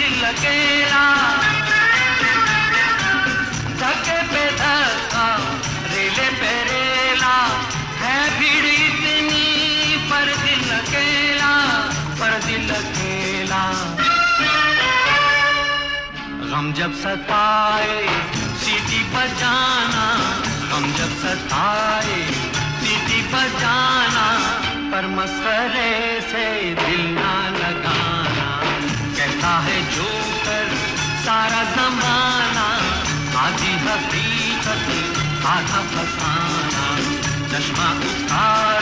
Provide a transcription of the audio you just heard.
दिल अकेला, धक्के पे धक्का रेले पे रेला, है भीड़ इतनी पर दिल अकेला, पर दिल अकेला। गम जब सताए सीटी बजाना, गम जब सताए सीटी बजाना, पर मस्करे से दिल ना लगाना। कहता है जो कर सारा ज़माना, आधी हकीकत आधा फसाना, चश्मा उतार